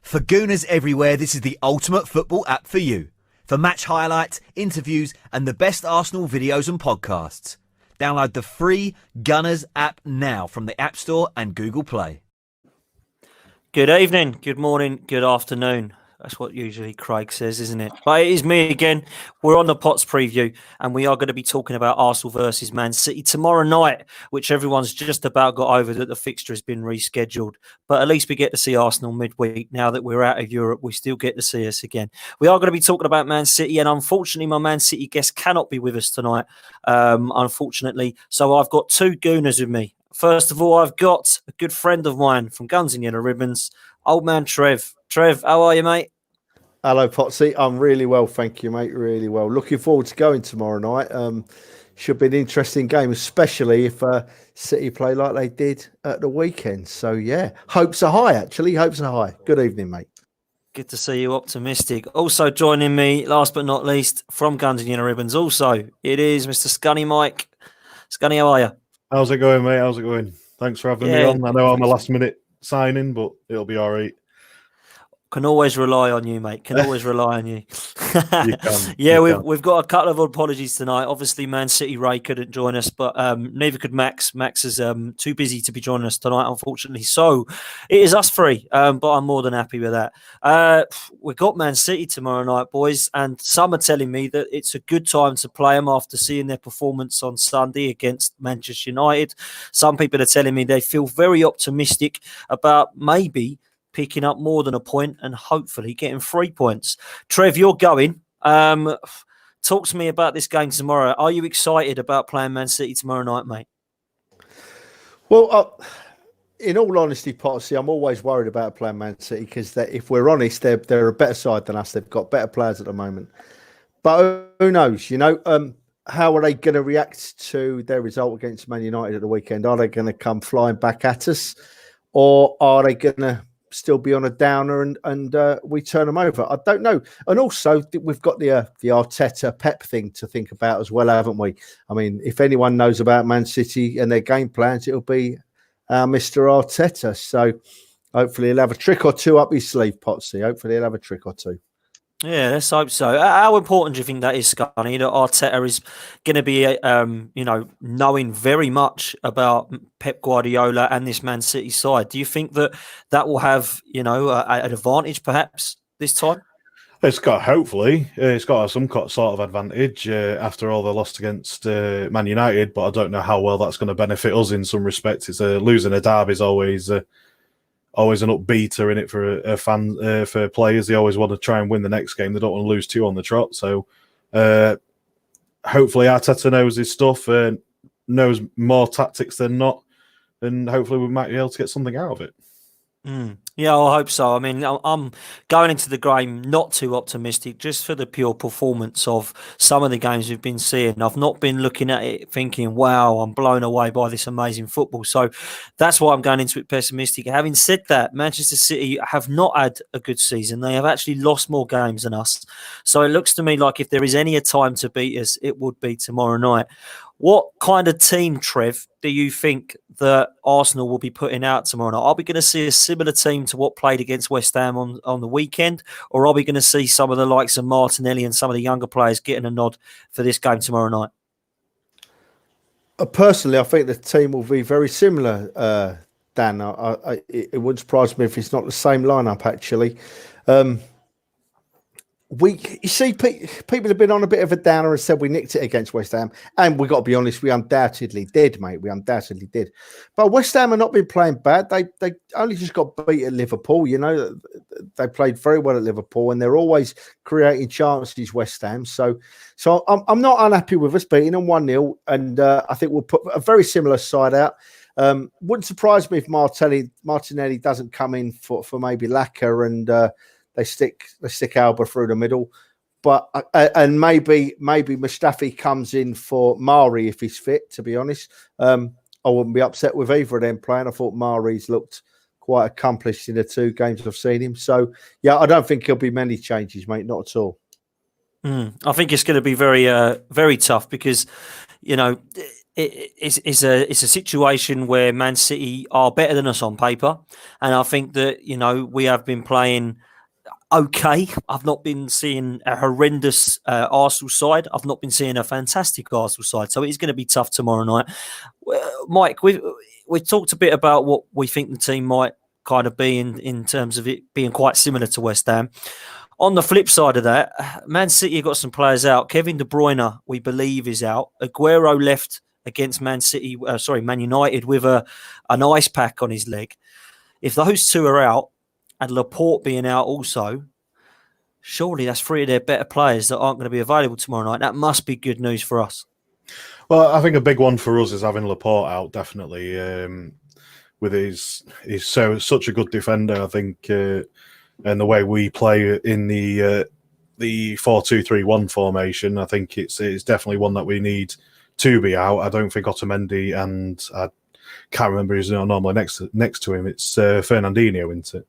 For Gooners everywhere, this is the ultimate football app for you. For match highlights, interviews and the best Arsenal videos and podcasts. Download the free Gunners app now from the App Store and Google Play. Good evening, good morning, good afternoon. That's what usually Craig says, isn't it? But it is me again. We're on the Pots preview and we are going to be talking about Arsenal versus Man City tomorrow night, which everyone's just about got over that the fixture has been rescheduled. But at least we get to see Arsenal midweek. Now that we're out of Europe, we still get to see us again. We are going to be talking about Man City and unfortunately my Man City guest cannot be with us tonight, unfortunately. So I've got two Gooners with me. First of all, I've got a good friend of mine from Guns and Yellow Ribbons, old man Trev. Trev, how are you, mate? Hello, Potsy. I'm really well, thank you, mate. Really well. Looking forward to going tomorrow night. Should be an interesting game, especially if City play like they did at the weekend. So, yeah, hopes are high, actually. Hopes are high. Good evening, mate. Good to see you optimistic. Also joining me, last but not least, from Guns and Yellow Ribbons, also, it is Mr. Scunny Mike. Scunny, how are you? How's it going, mate? How's it going? Thanks for having me on. I know I'm a last-minute signing, but it'll be all right. Can always rely on you, mate. Can always rely on you. You can. Yeah, you can. we've got a couple of apologies tonight. Obviously, Man City Ray couldn't join us, but neither could Max. Max is too busy to be joining us tonight, unfortunately. So it is us three, but I'm more than happy with that. We've got Man City tomorrow night, boys, and some are telling me that it's a good time to play them after seeing their performance on Sunday against Manchester United. Some people are telling me they feel very optimistic about maybe picking up more than a point and hopefully getting 3 points. Trev, you're going. Talk to me about this game tomorrow. Are you excited about playing Man City tomorrow night, mate? Well, in all honesty, Potsy, I'm always worried about playing Man City because if we're honest, they're a better side than us. They've got better players at the moment. But who knows, how are they going to react to their result against Man United at the weekend? Are they going to come flying back at us, or are they going to still be on a downer and we turn them over? I don't know. And also, we've got the Arteta Pep thing to think about as well, haven't we? I mean, if anyone knows about Man City and their game plans, it'll be Mr. Arteta. So hopefully he'll have a trick or two up his sleeve, Potsy. Hopefully he'll have a trick or two. Yeah, let's hope so. How important do you think that is, Scunny, that Arteta is going to be, knowing very much about Pep Guardiola and this Man City side? Do you think that will have, an advantage perhaps this time? It's got some sort of advantage after all the loss against Man United, but I don't know how well that's going to benefit us in some respects. It's losing a derby is always an upbeater in it for a fan, for players. They always want to try and win the next game. They don't want to lose two on the trot. So hopefully Arteta knows his stuff, knows more tactics than not, and hopefully we might be able to get something out of it. Yeah, I hope so. I mean, I'm going into the game not too optimistic, just for the pure performance of some of the games we've been seeing. I've not been looking at it thinking, wow, I'm blown away by this amazing football. So that's why I'm going into it pessimistic. Having said that, Manchester City have not had a good season. They have actually lost more games than us. So it looks to me like if there is any time to beat us, it would be tomorrow night. What kind of team, Trev, do you think that Arsenal will be putting out tomorrow night? Are we going to see a similar team to what played against West Ham on the weekend? Or are we going to see some of the likes of Martinelli and some of the younger players getting a nod for this game tomorrow night? Personally, I think the team will be very similar, Dan. It wouldn't surprise me if it's not the same lineup, actually. You see, people have been on a bit of a downer and said we nicked it against West Ham. And we've got to be honest, we undoubtedly did, mate. We undoubtedly did. But West Ham have not been playing bad. They only just got beat at Liverpool. They played very well at Liverpool and they're always creating chances, West Ham. So I'm not unhappy with us beating them 1-0. And I think we'll put a very similar side out. Wouldn't surprise me if Martinelli doesn't come in for maybe Laka and they stick Alba through the middle, but and maybe Mustafi comes in for Mari if he's fit. To be honest, I wouldn't be upset with either of them playing. I thought Mari's looked quite accomplished in the two games I've seen him. So yeah, I don't think there'll be many changes, mate. Not at all. I think it's going to be very, very tough because, you know, it's a situation where Man City are better than us on paper, and I think that we have been playing okay. I've not been seeing a horrendous Arsenal side. I've not been seeing a fantastic Arsenal side. So it's going to be tough tomorrow night. Mike, we've talked a bit about what we think the team might kind of be in terms of it being quite similar to West Ham. On the flip side of that, Man City have got some players out. Kevin De Bruyne, we believe, is out. Aguero left against Man United with an ice pack on his leg. If those two are out, and Laporte being out also, surely that's three of their better players that aren't going to be available tomorrow night. That must be good news for us. Well, I think a big one for us is having Laporte out, definitely. With he's such a good defender, I think, and the way we play in the 4-2-3-1 formation, I think it's definitely one that we need to be out. I don't think Otamendi, and I can't remember who's normally next to him. It's Fernandinho, isn't it?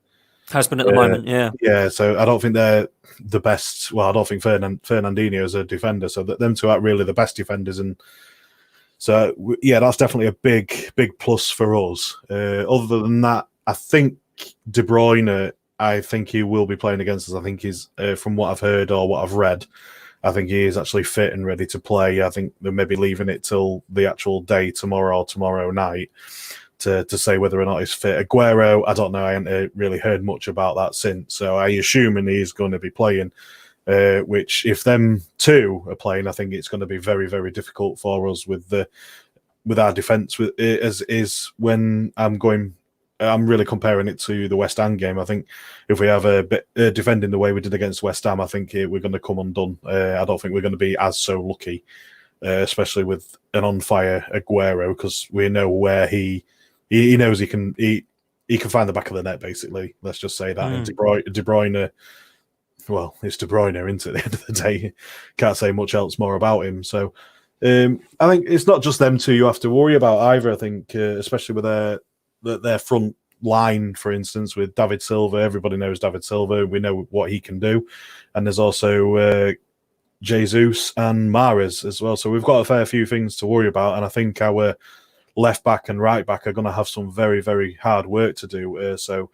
Has been at the moment, yeah. Yeah, so I don't think they're the best. Well, I don't think Fernandinho is a defender, so that them two are really the best defenders. And so, yeah, that's definitely a big plus for us. Other than that, I think De Bruyne, I think he will be playing against us. I think he's, from what I've heard or what I've read, I think he is actually fit and ready to play. I think they're maybe leaving it till the actual day tomorrow or tomorrow night to say whether or not he's fit. Aguero, I don't know. I haven't really heard much about that since. So I assume he's going to be playing, which if them two are playing, I think it's going to be very, very difficult for us with our defence. As is when I'm really comparing it to the West Ham game. I think if we have a bit defending the way we did against West Ham, I think we're going to come undone. I don't think we're going to be as so lucky, especially with an on-fire Aguero, because we know where he knows he can find the back of the net, basically. Let's just say that. And De Bruyne, well, it's De Bruyne, isn't it? At the end of the day, can't say much else more about him. So I think it's not just them two you have to worry about either. I think, especially with their front line, for instance, with David Silva. Everybody knows David Silva. We know what he can do. And there's also Jesus and Mahrez as well. So we've got a fair few things to worry about. And I think our left back and right back are going to have some very, very hard work to do. So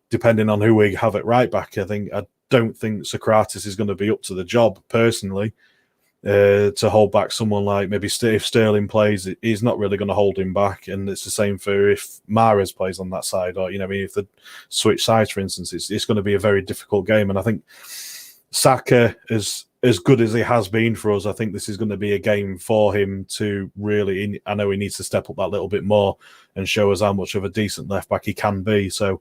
depending on who we have at right back, I don't think Socrates is going to be up to the job personally. To hold back someone like maybe if Sterling plays, he's not really going to hold him back. And it's the same for if Mahrez plays on that side, or if they switch sides, for instance, it's going to be a very difficult game. And I think Xhaka, as good as he has been for us, I think this is going to be a game for him to really. I know he needs to step up that little bit more and show us how much of a decent left back he can be. So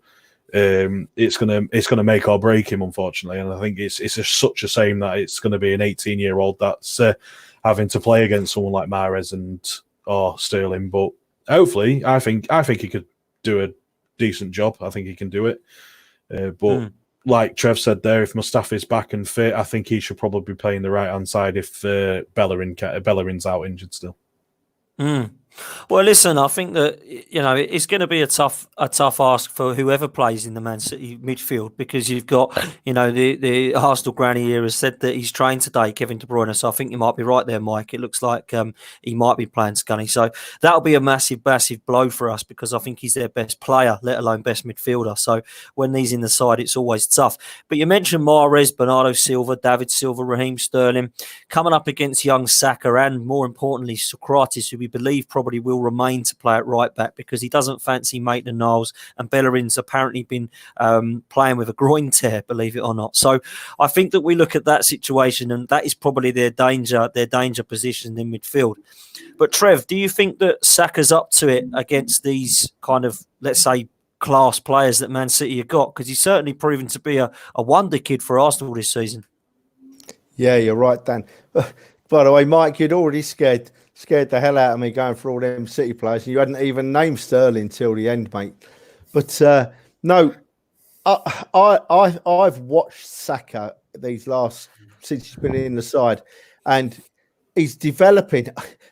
it's gonna make or break him, unfortunately. And I think it's such a shame that it's going to be an 18-year-old that's having to play against someone like Mahrez or Sterling. But hopefully, I think he could do a decent job. I think he can do it. But like Trev said there, if Mustafi's back and fit, I think he should probably be playing the right-hand side if Bellerin's out injured still. Well, listen, I think that it's going to be a tough ask for whoever plays in the Man City midfield, because you've got the Arsenal granny here has said that he's trained today, Kevin De Bruyne. So I think you might be right there, Mike. It looks like he might be playing Scunny. So that'll be a massive blow for us, because I think he's their best player, let alone best midfielder. So when he's in the side, it's always tough. But you mentioned Mahrez, Bernardo Silva, David Silva, Raheem Sterling coming up against young Xhaka, and more importantly Socrates, who we believe probably will remain to play at right back, because he doesn't fancy Maitland-Niles, and Bellerin's apparently been playing with a groin tear, believe it or not. So I think that we look at that situation, and that is probably their danger position in midfield. But Trev, do you think that Saka's up to it against these kind of, let's say, class players that Man City have got? Because he's certainly proven to be a wonder kid for Arsenal this season. Yeah, you're right, Dan. By the way, Mike, you'd already scared the hell out of me going for all them City players. You hadn't even named Sterling till the end, mate. But no, I've watched Saka since he's been in the side, and he's developing.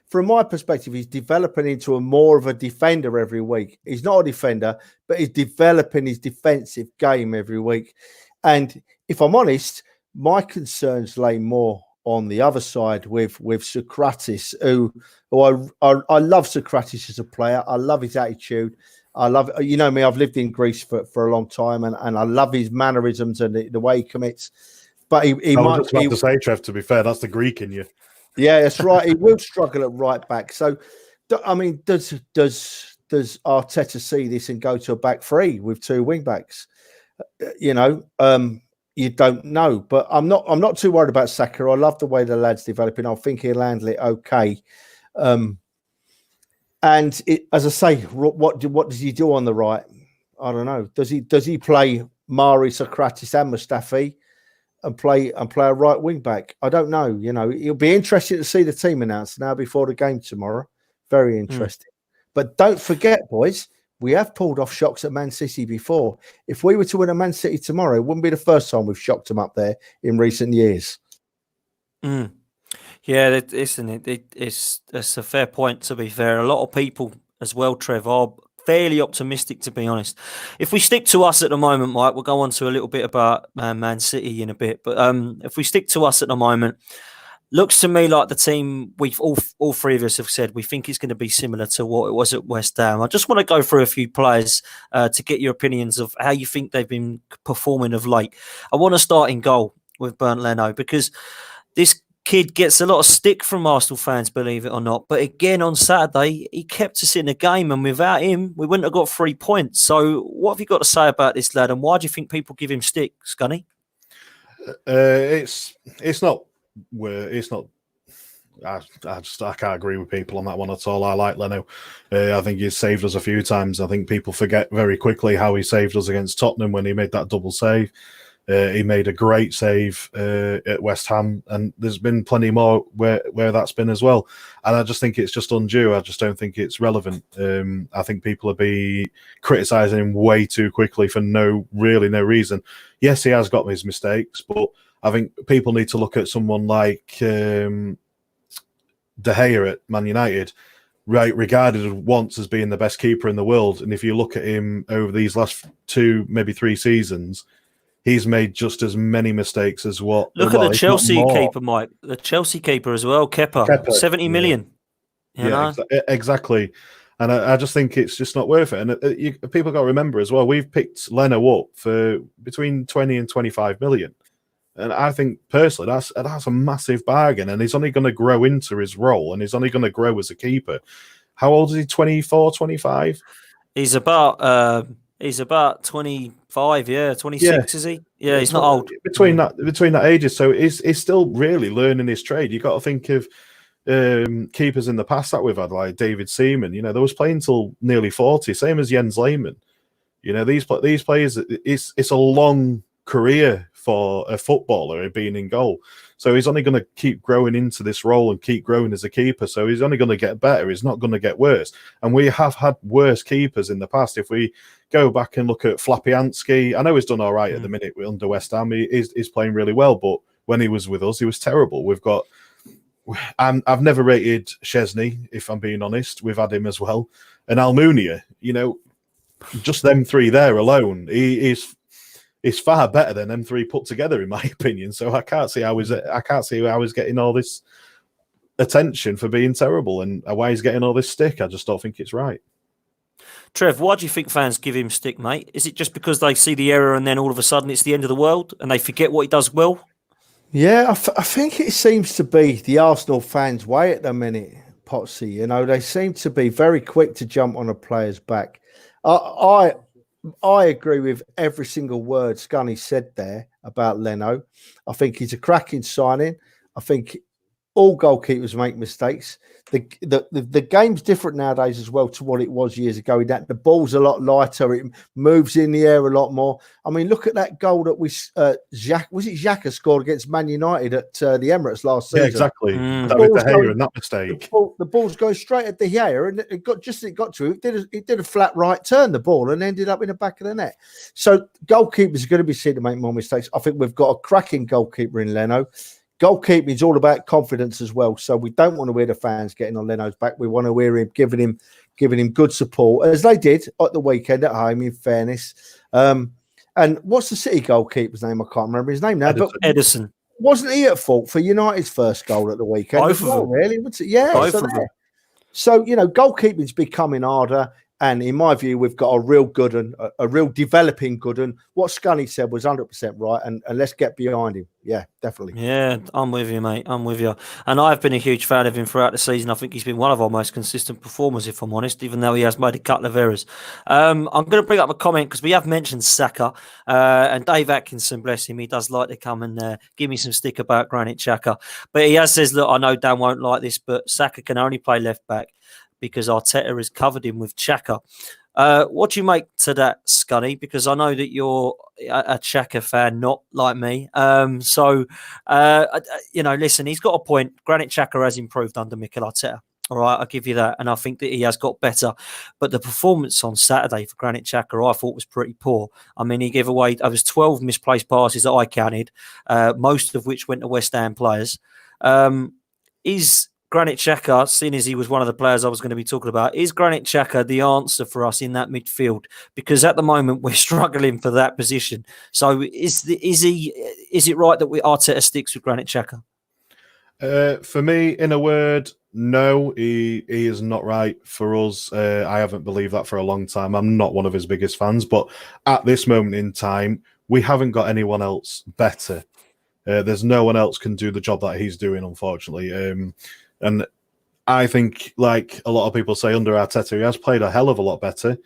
From my perspective, he's developing into a more of a defender every week. He's not a defender, but he's developing his defensive game every week. And if I'm honest, My concerns lay more on the other side with Socrates, who I love Socrates as a player. I love his attitude. I love, you know me, I've lived in Greece for a long time, and I love his mannerisms and the way he commits. But he I might. was just about to say, Trev, to be fair, that's the Greek in you. Yeah, that's right. He will struggle at right back. So, I mean, does Arteta see this and go to a back three with two wing backs? You know, you don't know. But I'm not too worried about Saka. I love the way the lad's developing. I think he'll handle it okay. And as I say, what does he do on the right? I don't know. Does he play Mari, Socrates, and Mustafi, and play a right wing back? I don't know. You know, it'll be interesting to see the team announced now before the game tomorrow. Very interesting. But don't forget, boys, we have pulled off shocks at Man City before. If we were to win a Man City tomorrow, it wouldn't be the first time we've shocked them up there in recent years. Yeah, isn't it? It's a fair point, to be fair. A lot of people as well, Trev, are fairly optimistic, to be honest. If we stick to us at the moment, Mike, we'll go on to a little bit about Man City in a bit. But if we stick to us at the moment, looks to me like the team we've all three of us have said we think it's going to be similar to what it was at West Ham. I just want to go through a few players to get your opinions of how you think they've been performing of late. I want to start in goal with Bernd Leno, because this kid gets a lot of stick from Arsenal fans, believe it or not. But again, on Saturday, he kept us in the game, and without him, we wouldn't have got 3 points. So what have you got to say about this lad, and why do you think people give him stick, Scunny? It's not. I can't agree with people on that one at all. I like Leno. I think he's saved us a few times. I think people forget very quickly how he saved us against Tottenham when he made that double save. He made a great save at West Ham, and there's been plenty more where that's been as well. And I just think it's just undue. I just don't think it's relevant. I think people will be criticising him way too quickly for no reason. Yes, he has got his mistakes, but I think people need to look at someone like De Gea at Man United, right, regarded once as being the best keeper in the world. And if you look at him over these last 2, maybe 3 seasons, he's made just as many mistakes as what. Look at the Chelsea keeper, Mike. The Chelsea keeper as well, Kepa 70 million. Yeah, exactly. And I just think it's just not worth it. And people got to remember as well, we've picked Leno up for between 20 and 25 million. And I think personally that's a massive bargain, and he's only going to grow into his role, and he's only going to grow as a keeper. How old is he? 24, 25? He's about 25, 26, is he? Yeah, he's not old. Between that ages, so he's still really learning his trade. You got to think of keepers in the past that we've had, like David Seaman. You know, they was playing till nearly 40, same as Jens Lehmann. You know, these players, it's a long career for a footballer being in goal. So he's only going to keep growing into this role and keep growing as a keeper. So he's only going to get better. He's not going to get worse. And we have had worse keepers in the past. If we go back and look at Flapianski, I know he's done all right at the minute under West Ham. He's playing really well, but when he was with us, he was terrible. I've never rated Chesney, if I'm being honest. We've had him as well. And Almunia, you know, just them three there alone, is far better than them three put together, in my opinion. So I can't see how he's getting all this attention for being terrible, and why he's getting all this stick. I just don't think it's right. Trev, why do you think fans give him stick, mate? Is it just because they see the error and then all of a sudden it's the end of the world and they forget what he does well? Yeah, I think it seems to be the Arsenal fans' way at the minute, Potsy. You know, they seem to be very quick to jump on a player's back. I agree with every single word Scunny said there about Leno. I think he's a cracking signing. I think all goalkeepers make mistakes. The game's different nowadays as well to what it was years ago. The ball's a lot lighter. It moves in the air a lot more. I mean, look at that goal that Xhaka scored against Man United at the Emirates last season. Yeah, exactly. David De Gea and that mistake. The ball's going straight at De Gea, and it got to him. It did a flat right turn, the ball, and ended up in the back of the net. So goalkeepers are going to be seen to make more mistakes. I think we've got a cracking goalkeeper in Leno. Goalkeeping is all about confidence as well. So we don't want to hear the fans getting on Leno's back. We want to hear him giving him good support, as they did at the weekend at home, in fairness. And And what's the City goalkeeper's name? I can't remember his name now. But Edison. wasn't he at fault for United's first goal at the weekend? Both of them. Really? Yeah. Both of them. So, goalkeeping's becoming harder. And in my view, we've got a real good and a real developing good. And what Scunny said was 100% right. And let's get behind him. Yeah, definitely. Yeah, I'm with you, mate. I'm with you. And I've been a huge fan of him throughout the season. I think he's been one of our most consistent performers, if I'm honest, even though he has made a couple of errors. I'm going to bring up a comment because we have mentioned Xhaka. And Dave Atkinson, bless him, he does like to come and give me some stick about Granit Xhaka. But he has says, look, I know Dan won't like this, but Xhaka can only play left back because Arteta has covered him with Xhaka. What do you make to that, Scunny? Because I know that you're a Xhaka fan, not like me. Listen, he's got a point. Granit Xhaka has improved under Mikel Arteta. All right, I'll give you that. And I think that he has got better. But the performance on Saturday for Granit Xhaka, I thought was pretty poor. I mean, he gave away, there was 12 misplaced passes that I counted, most of which went to West Ham players. Is Granit Xhaka, seeing as he was one of the players I was going to be talking about, is Granit Xhaka the answer for us in that midfield? Because at the moment we're struggling for that position. So is it right that Arteta sticks with Granit Xhaka? For me, in a word, no, he is not right for us. I haven't believed that for a long time. I'm not one of his biggest fans, but at this moment in time, we haven't got anyone else better. There's no one else can do the job that he's doing, unfortunately. And I think, like a lot of people say, under Arteta, he has played a hell of a lot better.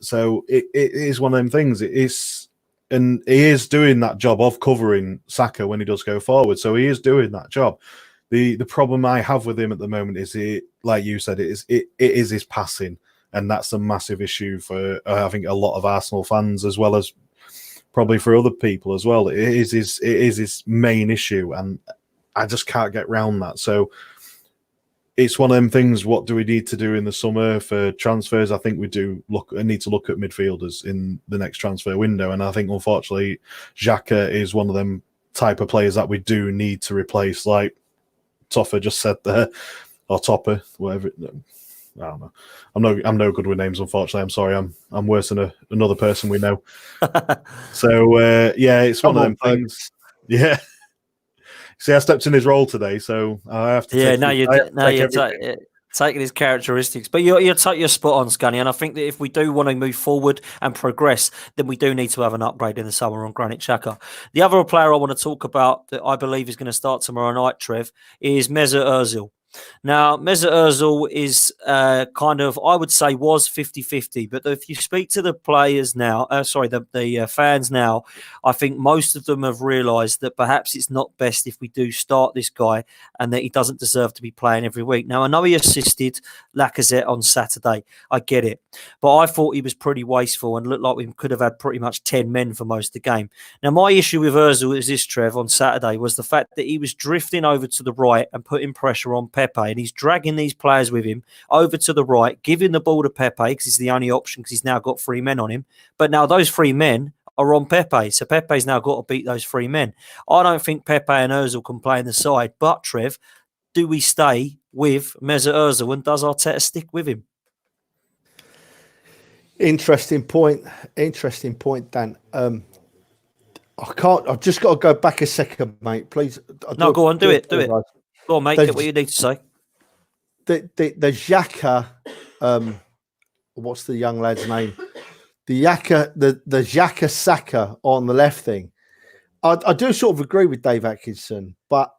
So it is one of them things. And he is doing that job of covering Saka when he does go forward. So he is doing that job. The problem I have with him at the moment is, like you said, it is his passing. And that's a massive issue for, I think, a lot of Arsenal fans, as well as probably for other people as well. It is his main issue. And I just can't get round that. So it's one of them things. What do we need to do in the summer for transfers? I think we need to look at midfielders in the next transfer window. And I think, unfortunately, Xhaka is one of them type of players that we do need to replace, like Toffer just said there, or Topper, whatever. I don't know. I'm no good with names, unfortunately. I'm sorry. I'm worse than another person we know. So it's one of them things. Yeah. See, I stepped in his role today, so I have to. You're taking his characteristics, but you're spot on, Scunny. And I think that if we do want to move forward and progress, then we do need to have an upgrade in the summer on Granit Xhaka. The other player I want to talk about that I believe is going to start tomorrow night, Trev, is Mesut Ozil. Now, Mesut Ozil is I would say was 50-50, but if you speak to the players now, the fans now, I think most of them have realised that perhaps it's not best if we do start this guy and that he doesn't deserve to be playing every week. Now, I know he assisted Lacazette on Saturday. I get it. But I thought he was pretty wasteful and looked like we could have had pretty much 10 men for most of the game. Now, my issue with Ozil is this, Trev, on Saturday was the fact that he was drifting over to the right and putting pressure on Pepe, and he's dragging these players with him over to the right, giving the ball to Pepe because he's the only option because he's now got 3 men on him. But now those 3 men are on Pepe, so Pepe's now got to beat those 3 men. I don't think Pepe and Ozil can play in the side, but Trev, do we stay with Mesut Ozil and does Arteta stick with him? Interesting point, Dan. I've just got to go back a second, mate. Please. No, go on, do it. Go on, mate. Get what you need to say. The Xhaka, what's the young lad's name? The Xhaka Saka on the left thing. I do sort of agree with Dave Atkinson, but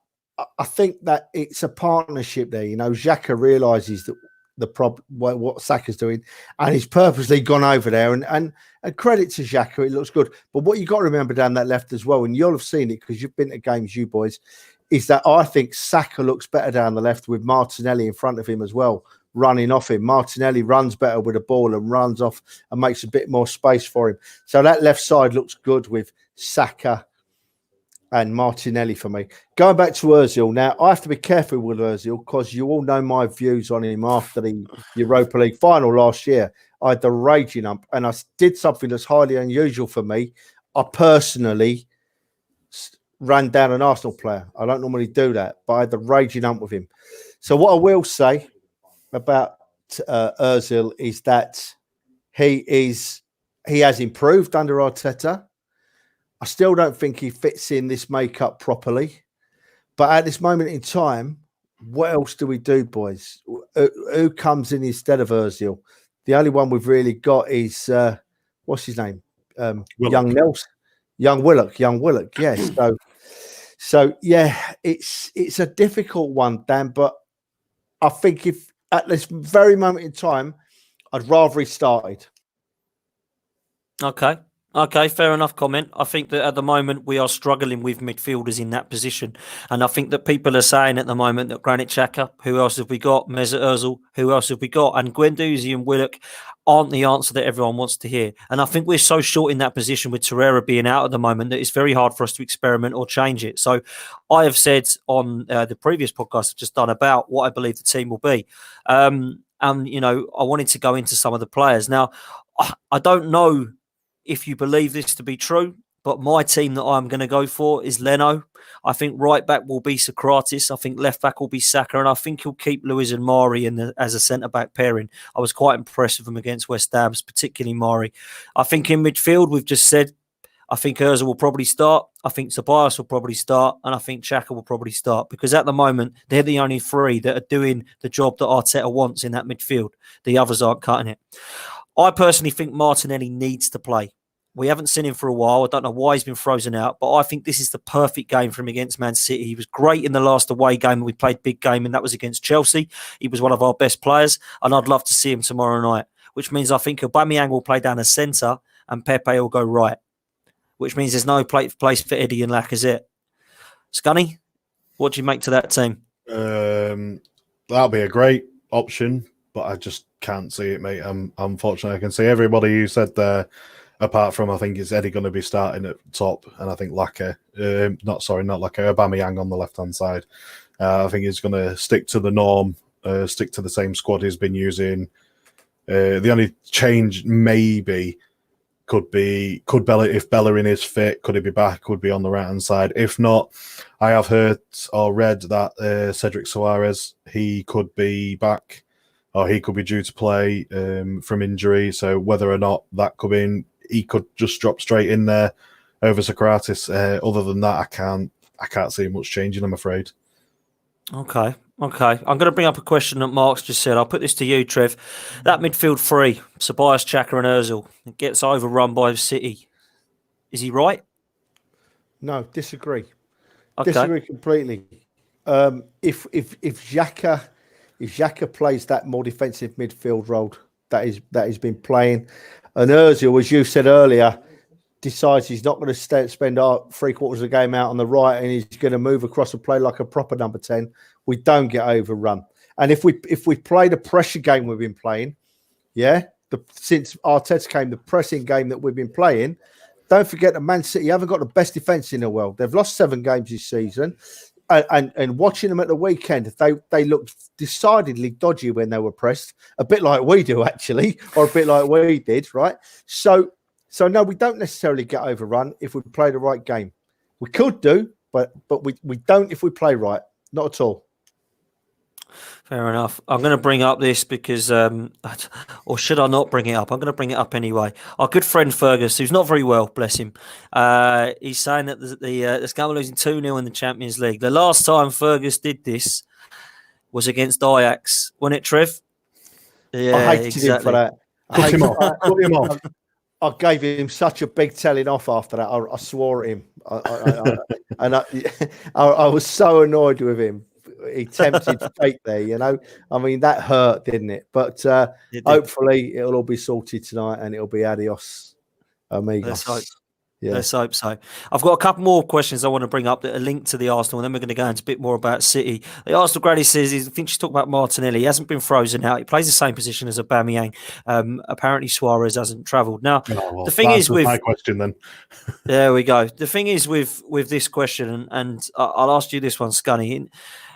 I think that it's a partnership there. Xhaka realises that the problem, what Saka's doing, and he's purposely gone over there. And credit to Xhaka, it looks good. But what you got to remember down that left as well, and you'll have seen it because you've been to games, you boys, is that I think Saka looks better down the left with Martinelli in front of him as well, running off him. Martinelli runs better with the ball and runs off and makes a bit more space for him. So that left side looks good with Saka and Martinelli for me. Going back to Ozil, now I have to be careful with Ozil because you all know my views on him after the Europa League final last year. I had the raging ump and I did something that's highly unusual for me. I personally ran down an Arsenal player. I don't normally do that, but I had the raging ump with him. So what I will say about Ozil is that he he has improved under Arteta. I still don't think he fits in this makeup properly. But at this moment in time, what else do we do, boys? Who comes in instead of Ozil? The only one we've really got is what's his name? Young Nelson, Young Willock. Yes. So yeah, it's a difficult one, Dan. But I think if at this very moment in time, I'd rather he started. Okay, fair enough comment. I think that at the moment we are struggling with midfielders in that position. And I think that people are saying at the moment that Granit Xhaka, who else have we got? Mesut Ozil, who else have we got? And Guendouzi and Willock aren't the answer that everyone wants to hear. And I think we're so short in that position with Torreira being out at the moment that it's very hard for us to experiment or change it. So I have said on the previous podcast I've just done about what I believe the team will be. And, you know, I wanted to go into some of the players. Now, I don't know if you believe this to be true, but my team that I'm going to go for is Leno. I think right back will be Socrates. I think left back will be Xhaka, and I think he'll keep Luis and Mari as a centre back pairing. I was quite impressed with him against West Ham, particularly Mari. I think in midfield, we've just said, I think Ozil will probably start. I think Tobias will probably start, and I think Xhaka will probably start, because at the moment they're the only three that are doing the job that Arteta wants in that midfield. The others aren't cutting it. I personally think Martinelli needs to play. We haven't seen him for a while. I don't know why he's been frozen out, but I think this is the perfect game for him against Man City. He was great in the last away game. We played big game, and that was against Chelsea. He was one of our best players, and I'd love to see him tomorrow night, which means I think Aubameyang will play down the centre and Pepe will go right, which means there's no place for Eddie and Lacazette. Scunny, what do you make to that team? That'll be a great option, but I just can't see it, mate. Unfortunately, I can see everybody you said there. Apart from, I think it's Eddie going to be starting at top, and I think Aubameyang on the left-hand side. I think he's going to stick to the norm, stick to the same squad he's been using. The only change maybe if Bellerin is fit, could he be back, could be on the right-hand side. If not, I have heard or read that Cedric Soares, he could be back, or he could be due to play from injury. So whether or not that could be he could just drop straight in there over Socrates. Other than that, I can't see much changing, I'm afraid. Okay. I'm going to bring up a question that Mark's just said. I'll put this to you, Trev. That midfield three, Tobias, Xhaka and Ozil, gets overrun by City. Is he right? No, disagree. Okay. Disagree completely. If Xhaka plays that more defensive midfield role that he's been playing, and Ozil, as you said earlier, decides he's not going to spend our 3/4 of the game out on the right, and he's going to move across and play like a proper number 10, we don't get overrun. And if we play the pressure game we've been playing, since Arteta came, the pressing game that we've been playing, don't forget that Man City haven't got the best defence in the world. They've lost 7 games this season. And watching them at the weekend, they looked decidedly dodgy when they were pressed, a bit like we do actually, or a bit like we did, right? So no, we don't necessarily get overrun if we play the right game. We could do, but we don't if we play right, not at all. Fair enough. I'm going to bring up this because, or should I not bring it up? I'm going to bring it up anyway. Our good friend Fergus, who's not very well, bless him, he's saying that the Scum are losing 2-0 in the Champions League. The last time Fergus did this was against Ajax, wasn't it, Trev? Yeah, I hated him for that. Put him off. I gave him such a big telling off after that. I swore at him, I was so annoyed with him. He tempted fate there, you know. I mean, that hurt, didn't it? But hopefully it'll all be sorted tonight and it'll be adios, amigos. Let's hope so. I've got a couple more questions I want to bring up that are linked to the Arsenal, and then we're going to go into a bit more about City. The Arsenal Granny says, I think she's talking about Martinelli. He hasn't been frozen out. He plays the same position as Aubameyang. Apparently Suarez hasn't travelled. Now, the thing is with... my question then. There we go. The thing is with this question, and I'll ask you this one, Scunny.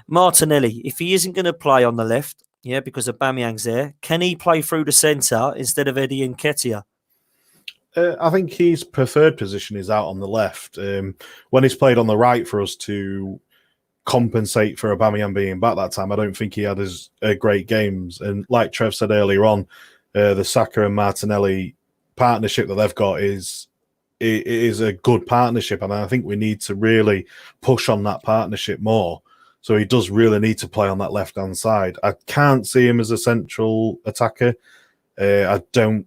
Martinelli, if he isn't going to play on the left, because Aubameyang's there, can he play through the centre instead of Eddie and Nketiah? I think his preferred position is out on the left. When he's played on the right for us to compensate for Aubameyang being back that time, I don't think he had as great games. And like Trev said earlier on, the Saka and Martinelli partnership that they've got is a good partnership, and I think we need to really push on that partnership more. So he does really need to play on that left-hand side. I can't see him as a central attacker. I think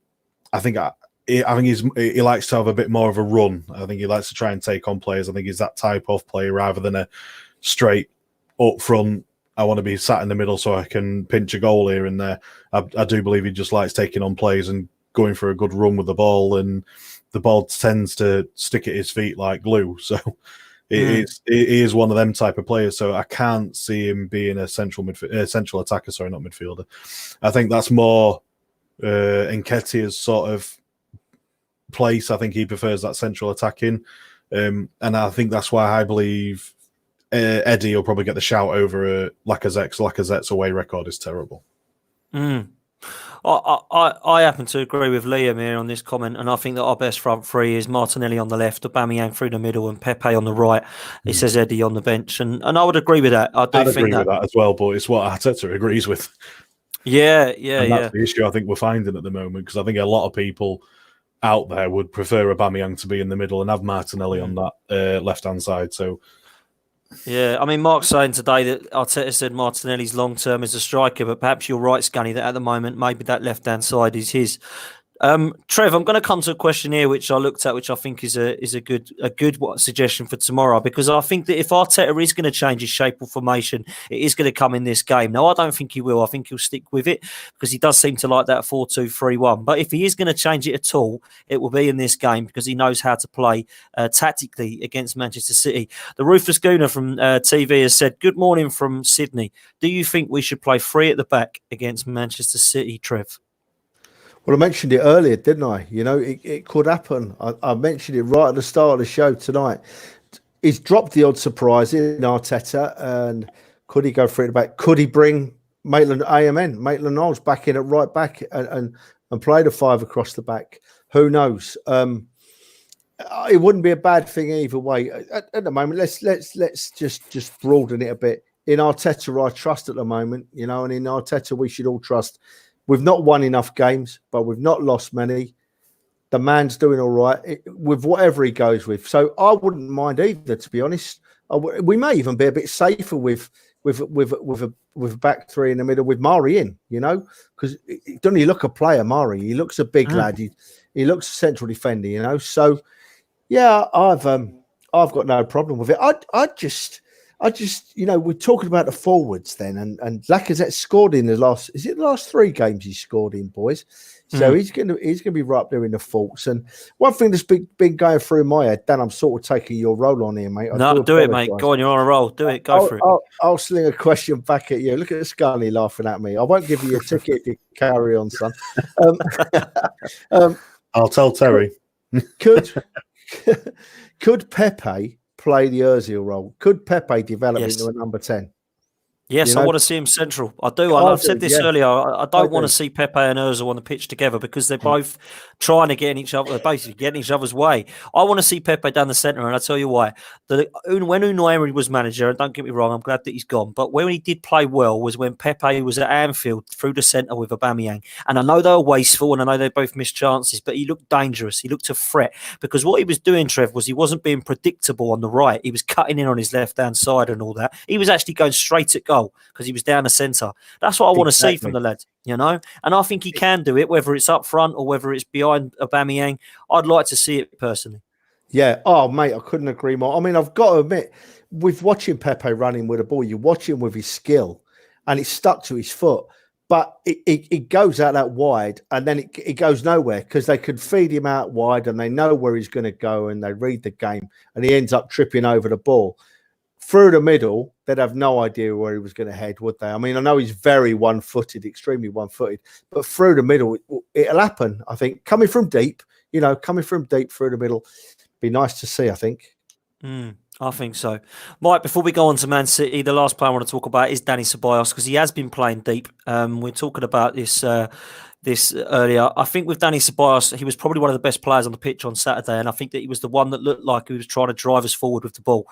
he likes to have a bit more of a run. I think he likes to try and take on players. I think he's that type of player rather than a straight up front. I want to be sat in the middle so I can pinch a goal here and there. I do believe he just likes taking on players and going for a good run with the ball, and the ball tends to stick at his feet like glue. So he is one of them type of players. So I can't see him being a central attacker. Sorry, not midfielder. I think that's more Nketiah's sort of place. I think he prefers that central attacking, and I think that's why I believe Eddie will probably get the shout over Lacazette. Lacazette's away record is terrible. I happen to agree with Liam here on this comment, and I think that our best front three is Martinelli on the left, Aubameyang through the middle, and Pepe on the right. It says Eddie on the bench, and I would agree with that. I'd agree with that as well, but it's what Arteta agrees with. That's the issue I think we're finding at the moment, because I think a lot of people out there would prefer Aubameyang to be in the middle and have Martinelli on that left-hand side. So, yeah, I mean, Mark's saying today that Arteta said Martinelli's long-term as a striker, but perhaps you're right, Scunny, that at the moment maybe that left-hand side is his. Trev, I'm going to come to a question here which I looked at, which I think is a good suggestion for tomorrow, because I think that if Arteta is going to change his shape or formation, it is going to come in this game. Now, I don't think he will. I think he'll stick with it because he does seem to like that 4-2-3-1. But if he is going to change it at all, it will be in this game because he knows how to play tactically against Manchester City. The Rufus Gooner from TV has said, "Good morning from Sydney. Do you think we should play three at the back against Manchester City, Trev?" Well, I mentioned it earlier, didn't I? You know, it could happen. I mentioned it right at the start of the show tonight. He's dropped the odd surprise in Arteta, and could he go for it back? Could he bring Maitland-Niles back in at right back and play the five across the back? Who knows? It wouldn't be a bad thing either way. At the moment, let's just broaden it a bit. In Arteta, I trust at the moment, you know, and in Arteta, we should all trust. We've not won enough games, but we've not lost many. The man's doing all right with whatever he goes with. So I wouldn't mind either, to be honest. We may even be a bit safer with a back three in the middle with Mari in, you know, because doesn't he look a player, Mari? He looks a big lad. He looks a central defender, you know. So yeah, I've got no problem with it. I just, you know, we're talking about the forwards then, and Lacazette scored in the last 3 games he scored in, boys. So he's gonna be right up there in the forks. And one thing that's been going through my head, Dan, I'm sort of taking your role on here, mate. No, do it, mate. Go on, you're on a roll. Do it. Go for it. I'll sling a question back at you. Look at Scully laughing at me. I won't give you a ticket if you carry on, son. I'll tell Terry. Could Pepe play the Ozil role? Could Pepe develop into a number 10? Yes, you know? I want to see him central. I do. I've said this earlier. I don't want to see Pepe and Ozil on the pitch together because they're both trying to get in each other, basically getting each other's way. I want to see Pepe down the centre, and I'll tell you why. When Unai Emery was manager, and don't get me wrong, I'm glad that he's gone, but when he did play well was when Pepe was at Anfield through the centre with Aubameyang. And I know they were wasteful, and I know they both missed chances, but he looked dangerous. He looked a threat because what he was doing, Trev, was he wasn't being predictable on the right. He was cutting in on his left-hand side and all that. He was actually going straight at goal because he was down the centre. That's what I want to see from the lad, you know? And I think he can do it, whether it's up front or whether it's behind Aubameyang. I'd like to see it personally. Yeah. Oh, mate, I couldn't agree more. I mean, I've got to admit, with watching Pepe running with a ball, you watch him with his skill and it's stuck to his foot, but it goes out that wide and then it goes nowhere because they could feed him out wide and they know where he's going to go and they read the game and he ends up tripping over the ball. Through the middle, they'd have no idea where he was going to head, would they? I mean, I know he's very one-footed, extremely one-footed, but through the middle, it'll happen, I think. Coming from deep through the middle, be nice to see, I think. I think so. Mike, before we go on to Man City, the last player I want to talk about is Dani Ceballos because he has been playing deep. We're talking about this earlier. I think with Dani Ceballos, he was probably one of the best players on the pitch on Saturday, and I think that he was the one that looked like he was trying to drive us forward with the ball.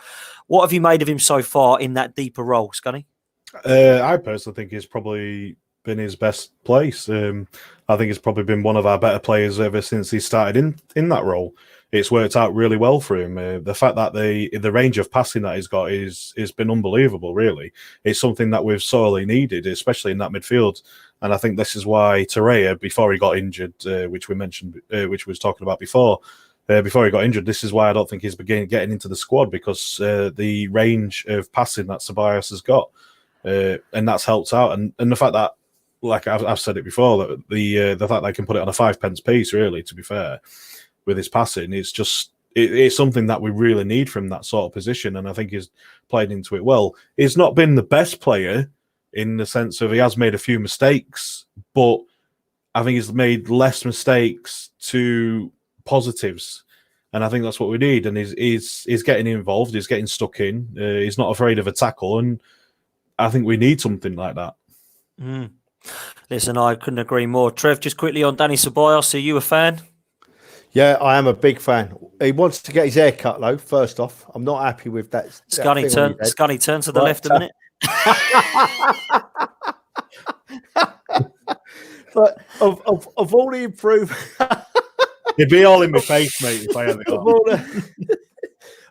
What have you made of him so far in that deeper role, Scunny? I personally think he's probably been his best place. I think it's probably been one of our better players ever since he started in that role. It's worked out really well for him. The fact that the range of passing that he's got is been unbelievable. Really, it's something that we've sorely needed, especially in that midfield. And I think this is why Torreira, before he got injured, which we mentioned, which we was talking about before he got injured, this is why I don't think he's getting into the squad, because the range of passing that Ceballos has got, and that's helped out. And the fact that, like I've said it before, that the fact they can put it on a 5p piece, really, to be fair, with his passing, it's something that we really need from that sort of position. And I think he's played into it well. He's not been the best player in the sense of he has made a few mistakes, but I think he's made less mistakes to positives. And I think that's what we need. And he's getting involved. He's getting stuck in. He's not afraid of a tackle. And I think we need something like that. Mm. Listen, I couldn't agree more. Trev, just quickly on Dani Ceballos, are you a fan? Yeah, I am a big fan. He wants to get his hair cut, though, first off. I'm not happy with that. Scunny, turn to the left a minute. But of all the improvements... It'd be all in my face, mate, if I had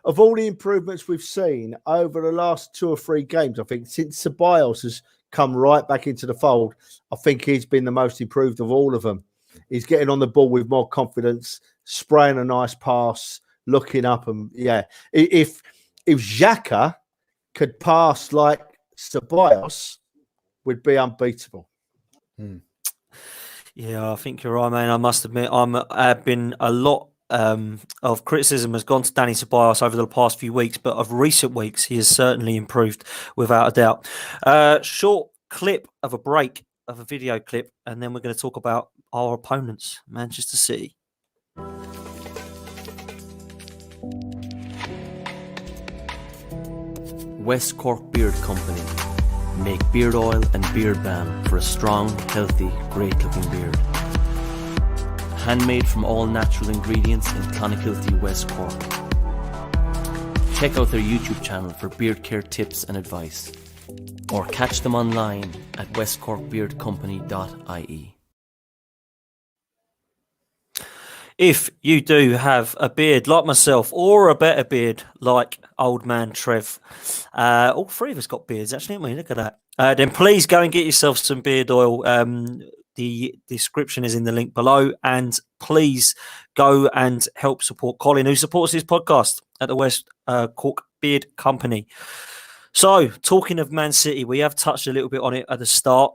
of all the improvements we've seen over the last 2 or 3 games, I think, since Ceballos has come right back into the fold, I think he's been the most improved of all of them. He's getting on the ball with more confidence, spraying a nice pass, looking up, and if Xhaka could pass like Ceballos, we'd be unbeatable. Yeah, I think you're right, man. I must admit, I've been a lot of criticism has gone to Dani Ceballos over the past few weeks, but of recent weeks, he has certainly improved without a doubt. Short clip of a break of a video clip, and then we're going to talk about our opponents, Manchester City. West Cork Beard Company make beard oil and beard balm for a strong, healthy, great-looking beard. Handmade from all natural ingredients in Clonakilty, West Cork. Check out their YouTube channel for beard care tips and advice, or catch them online at westcorkbeardcompany.ie. If you do have a beard like myself, or a better beard like old man Trev, all 3 of us got beards, actually, haven't we? Look at that. Then please go and get yourself some beard oil. The description is in the link below. And please go and help support Colin, who supports this podcast at the West Cork Beard Company. So, talking of Man City, we have touched a little bit on it at the start.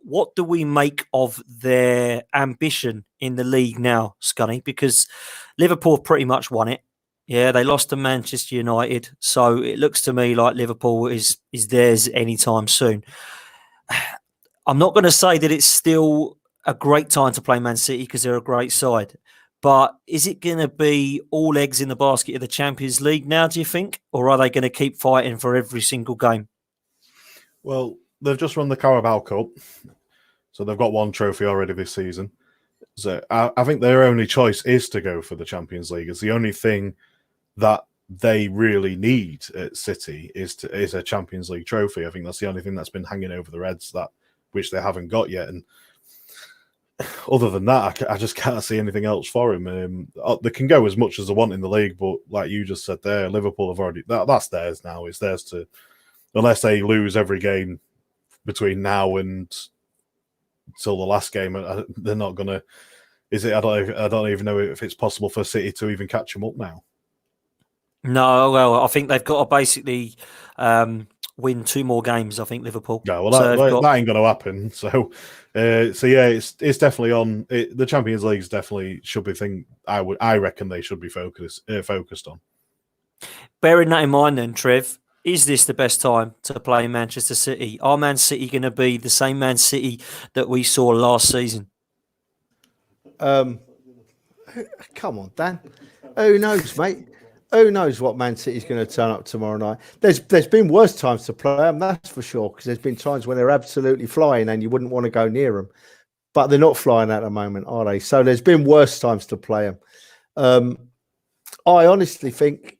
What do we make of their ambition in the league now, Scunny? Because Liverpool pretty much won it. Yeah, they lost to Manchester United. So it looks to me like Liverpool is theirs anytime soon. I'm not going to say that it's still a great time to play Man City because they're a great side. But is it going to be all eggs in the basket of the Champions League now, do you think? Or are they going to keep fighting for every single game? Well, they've just won the Carabao Cup. So they've got 1 trophy already this season. So I think their only choice is to go for the Champions League. It's the only thing that they really need at City is a Champions League trophy. I think that's the only thing that's been hanging over the Reds, which they haven't got yet. And other than that, I just can't see anything else for him. They can go as much as they want in the league, but like you just said there, Liverpool have already... That's theirs now. It's theirs to... Unless they lose every game between now and till the last game, they're not going to... I don't even know if it's possible for City to even catch them up now. No, well, I think they've got to basically win 2 more games, I think, Liverpool. Yeah, well, that ain't going to happen. So yeah, it's definitely on... the Champions League's definitely should be thing I reckon they should be focused on. Bearing that in mind then, Trev, is this the best time to play Manchester City? Are Man City going to be the same Man City that we saw last season? Come on, Dan. Who knows, mate? Who knows what Man City's going to turn up tomorrow night? There's been worse times to play them, that's for sure, because there's been times when they're absolutely flying and you wouldn't want to go near them. But they're not flying at the moment, are they? So there's been worse times to play them. I honestly think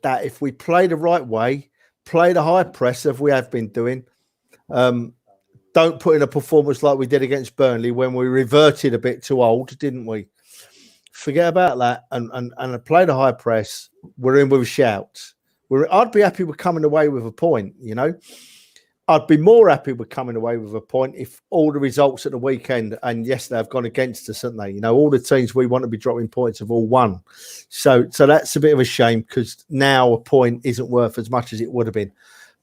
that if we play the right way, play the high press as we have been doing, Don't put in a performance like we did against Burnley when we reverted a bit too old, didn't we? Forget about that and play the high press. We're in with a shout. I'd be happy with coming away with a point, you know. I'd be more happy with coming away with a point if all the results at the weekend and yesterday have gone against us, haven't they? You know, all the teams we want to be dropping points have all won. So that's a bit of a shame because now a point isn't worth as much as it would have been.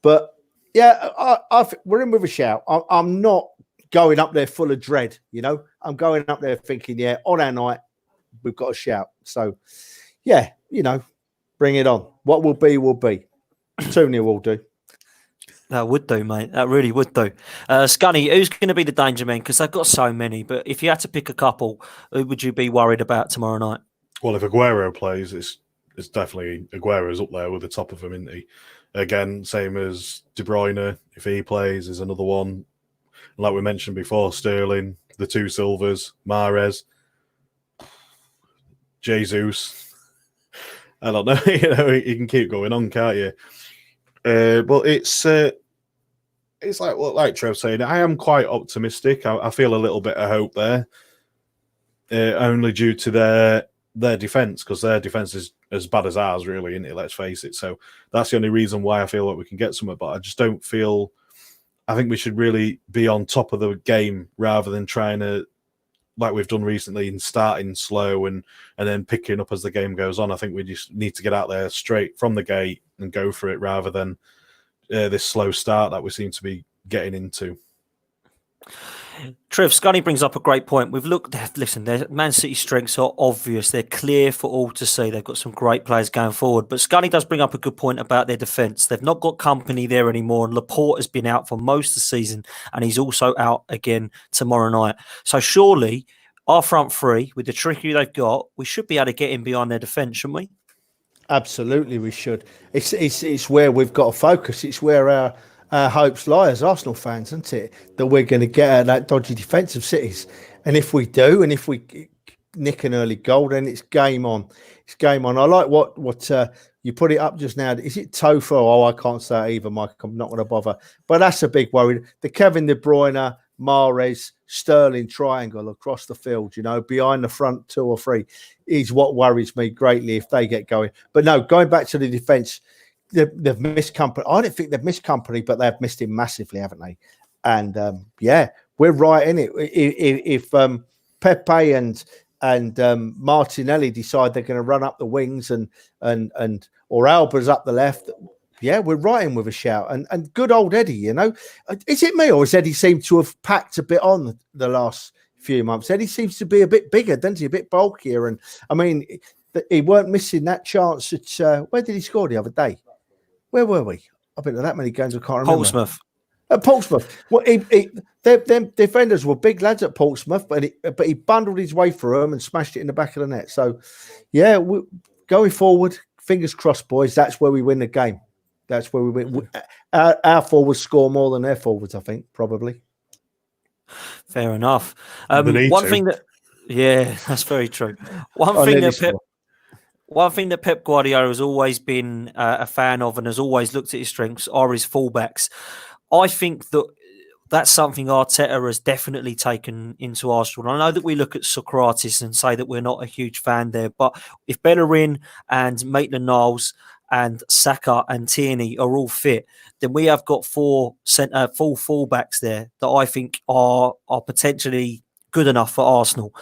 But yeah, we're in with a shout. I'm not going up there full of dread, you know. I'm going up there thinking, yeah, on our night, we've got a shout. So, yeah, you know, bring it on. What will be, will be. 2-0 will do. That would do, mate. That really would do. Scunny, who's going to be the danger man? Because they've got so many. But if you had to pick a couple, who would you be worried about tomorrow night? Well, if Aguero plays, it's definitely Aguero's up there with the top of them, isn't he? Again, same as De Bruyne. If he plays, is another one. Like we mentioned before, Sterling, the two Silvers, Mahrez, Jesus. I don't know. You know, you can keep going on, can't you? But it's like Trev saying, I am quite optimistic. I feel a little bit of hope there, only due to their defence, because their defence is as bad as ours, really, isn't it? Let's face it. So that's the only reason why I feel like we can get somewhere. But I just don't feel. I think we should really be on top of the game rather than trying to, like we've done recently, and starting slow and then picking up as the game goes on. I think we just need to get out there straight from the gate and go for it rather than this slow start that we seem to be getting into. Trev, Scunny brings up a great point. We've looked, listen, Man City's strengths are obvious. They're clear for all to see. They've got some great players going forward. But Scunny does bring up a good point about their defence. They've not got company there anymore. And Laporte has been out for most of the season. And he's also out again tomorrow night. So surely our front three, with the trickery they've got, we should be able to get in behind their defence, shouldn't we? Absolutely, we should. It's where we've got to focus. It's where our hopes lie as Arsenal fans, isn't it? That we're going to get out of that dodgy defence of City's. And if we do, and if we nick an early goal, then it's game on. It's game on. I like what you put it up just now. Is it Tofu? Oh, I can't say it either, Mike. I'm not going to bother. But that's a big worry. The Kevin De Bruyne, Mahrez, Sterling triangle across the field, you know, behind the front two or three is what worries me greatly if they get going. But no, going back to the defence, they've missed company. I don't think they've missed company, but they've missed him massively, haven't they? And yeah, we're right in it. If Pepe and Martinelli decide they're going to run up the wings or Alba's up the left, yeah, we're right in with a shout. And good old Eddie, you know. Is it me or has Eddie seemed to have packed a bit on the last few months? Eddie seems to be a bit bigger, doesn't he? A bit bulkier. And I mean, he weren't missing that chance at where did he score the other day? Where were we? I've been to that many games I can't remember. Portsmouth. At Portsmouth. Well, them defenders were big lads at Portsmouth, but he bundled his way through them and smashed it in the back of the net. So, yeah, going forward, fingers crossed, boys. That's where we win the game. That's where we win. Our forwards score more than their forwards, I think, probably. Fair enough. One thing that, yeah, that's very true. One thing that Pep Guardiola has always been a fan of and has always looked at his strengths are his fullbacks. I think that's something Arteta has definitely taken into Arsenal. I know that we look at Socrates and say that we're not a huge fan there, but if Bellerin and Maitland-Niles and Xhaka and Tierney are all fit, then we have got full fullbacks there that I think are potentially good enough for Arsenal.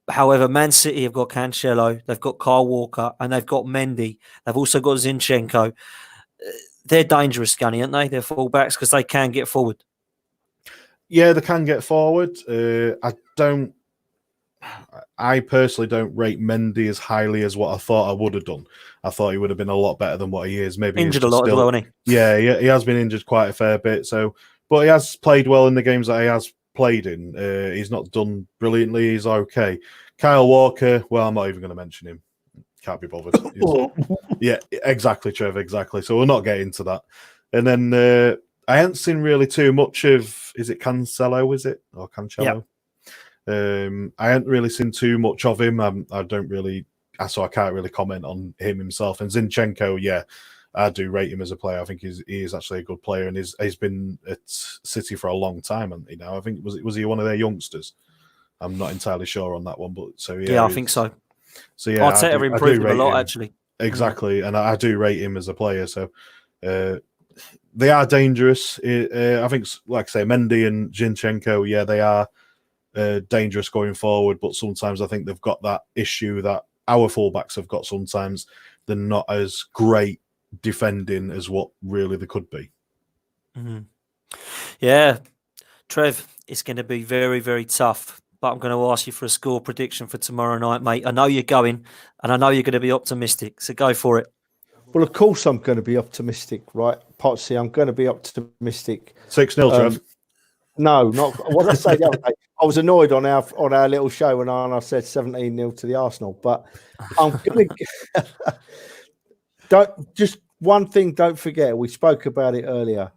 However, Man City have got Cancelo, they've got Kyle Walker, and they've got Mendy. They've also got Zinchenko. They're dangerous, Gunny, aren't they? They're fullbacks because they can get forward. Yeah, they can get forward. I personally don't rate Mendy as highly as what I thought I would have done. I thought he would have been a lot better than what he is. Maybe injured a lot as well, hasn't he? Yeah, he has been injured quite a fair bit. So, but he has played well in the games that he has played in. He's not done brilliantly. He's okay. Kyle Walker, well, I'm not even going to mention him. Can't be bothered. Yeah, exactly, Trev, exactly. So we'll not get into that. And then I haven't seen really too much of, is it Cancelo, is it? Or Cancelo? Yep. I haven't really seen too much of him. I don't really, so I can't really comment on him himself. And Zinchenko, yeah, I do rate him as a player. I think he is actually a good player, and he's been at City for a long time, hasn't he? Now, I think was he one of their youngsters? I'm not entirely sure on that one, but yeah, I think so. So yeah, Arteta improved him a lot, actually. Exactly, and I do rate him as a player. So they are dangerous. I think, like I say, Mendy and Zinchenko, yeah, they are dangerous going forward. But sometimes I think they've got that issue that our fullbacks have got. Sometimes they're not as great defending as what really they could be. Mm-hmm. Yeah, Trev, it's going to be very, very tough. But I'm going to ask you for a score prediction for tomorrow night, mate. I know you're going, and I know you're going to be optimistic. So go for it. Well, of course, I'm going to be optimistic, right? Potsy, I'm going to be optimistic. 6-0, Trev. No, not what did I say the other day? I was annoyed on our little show when I said 17-0 to the Arsenal, but I'm going to just one thing. Don't forget, we spoke about it earlier.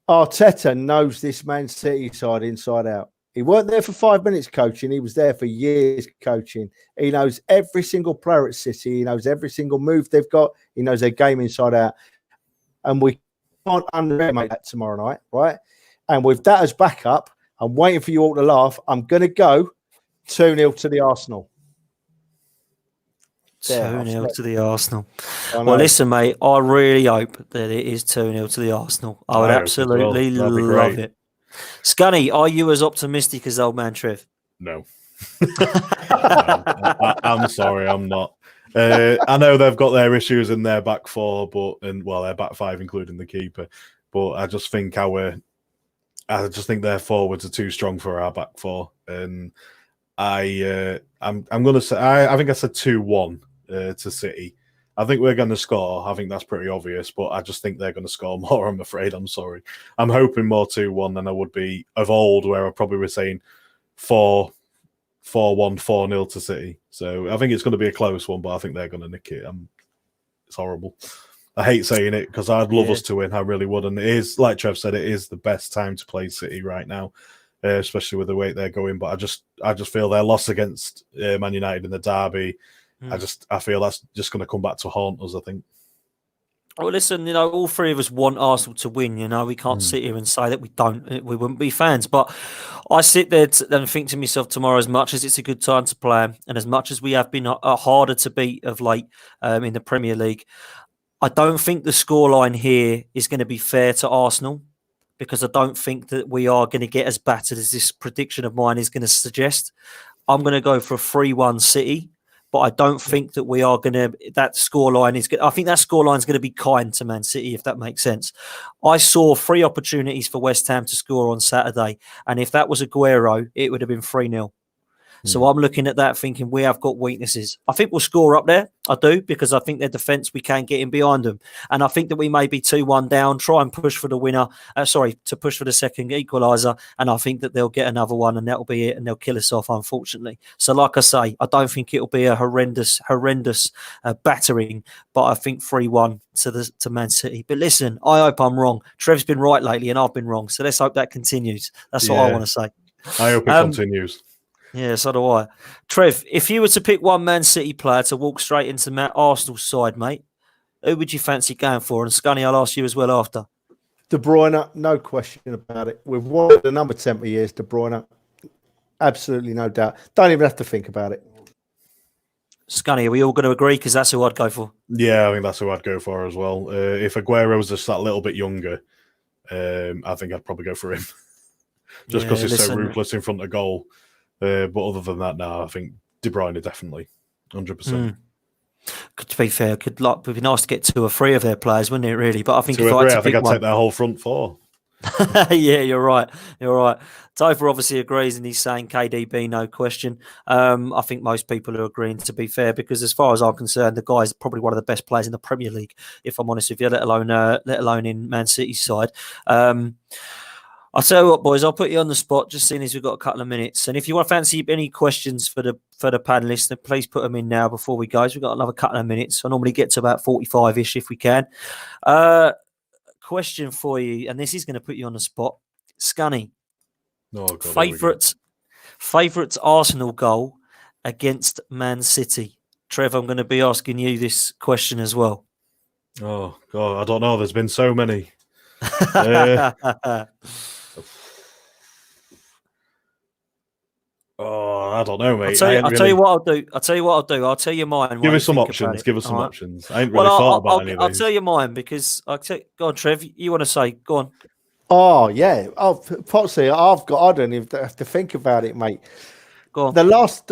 Arteta knows this Man City side inside out. He weren't there for 5 minutes coaching. He was there for years coaching. He knows every single player at City. He knows every single move they've got. He knows their game inside out. And we can't underestimate that tomorrow night, right? And with that as backup, I'm waiting for you all to laugh. I'm going to go 2-0 to the Arsenal. 2-0 to the Arsenal. Well, listen, mate, I really hope that it is 2-0 to the Arsenal. I would absolutely love it. Scunny, are you as optimistic as old man Trev? No. I'm sorry, I'm not. I know they've got their issues in their back four, their back five, including the keeper. But I just think their forwards are too strong for our back four, and I'm going to say I think I said 2-1 to City. I think we're going to score. I think that's pretty obvious, but I just think they're going to score more. I'm afraid. I'm sorry. I'm hoping more 2-1 than I would be of old, where I probably was saying 4-1, 4-0 to City. So I think it's going to be a close one, but I think they're going to nick it. It's horrible. I hate saying it because I'd love us to win. I really would. And it is, like Trev said, it is the best time to play City right now, especially with the way they're going. But I just feel their loss against Man United in the derby. I feel that's just going to come back to haunt us, I think. Well, listen, all three of us want Arsenal to win. We can't sit here and say that we don't. We wouldn't be fans. But I sit there and think to myself tomorrow, as much as it's a good time to play, and as much as we have been harder to beat of late in the Premier League, I don't think the scoreline here is going to be fair to Arsenal, because I don't think that we are going to get as battered as this prediction of mine is going to suggest. I'm going to go for a 3-1 City. But I don't think that we are going to. That scoreline is. I think that scoreline is going to be kind to Man City, if that makes sense. I saw 3 opportunities for West Ham to score on Saturday, and if that was Aguero, it would have been 3-0. So I'm looking at that thinking we have got weaknesses. I think we'll score up there. I do, because I think their defence, we can get in behind them. And I think that we may be 2-1 down, try and push for the winner. To push for the second equaliser. And I think that they'll get another one, and that'll be it. And they'll kill us off, unfortunately. So like I say, I don't think it'll be a horrendous battering. But I think 3-1 to Man City. But listen, I hope I'm wrong. Trev's been right lately and I've been wrong. So let's hope that continues. That's what I want to say. I hope it continues. Yeah, so do I. Trev, if you were to pick one Man City player to walk straight into Arsenal's side, mate, who would you fancy going for? And Scunny, I'll ask you as well after. De Bruyne, no question about it. We've won the number 10 for years, De Bruyne. Absolutely no doubt. Don't even have to think about it. Scunny, are we all going to agree? Because that's who I'd go for. Yeah, I think that's who I'd go for as well. If Aguero was just that little bit younger, I think I'd probably go for him. Just because he's so ruthless in front of goal. But other than that, no, I think De Bruyne definitely, 100%. To be fair, it'd be nice to get 2 or 3 of their players, wouldn't it? Really, but I think I think I'd take their whole front 4. Yeah, you're right. Topher obviously agrees, and he's saying KDB, no question. I think most people are agreeing, to be fair, because as far as I'm concerned, the guy's probably one of the best players in the Premier League, if I'm honest with you, let alone in Man City's side. I'll tell you what, boys, I'll put you on the spot, just seeing as we've got a couple of minutes. And if you want to fancy any questions for the panellists, then please put them in now before we go. We've got another couple of minutes. I normally get to about 45-ish if we can. Question for you, and this is going to put you on the spot. Scunny, favourite Arsenal goal against Man City? Trev, I'm going to be asking you this question as well. Oh God, I don't know. There's been so many. Uh, I don't know, mate. I ain't I'll tell you really. what I'll do. I'll tell you mine Give while you us some think about options. it. Give us All some right. options. I ain't Well, really thought about any of I'll tell these. you mine because go on, Trev. You want to say? Go on. Oh yeah, Potsy, I don't even have to think about it, mate. Go on. The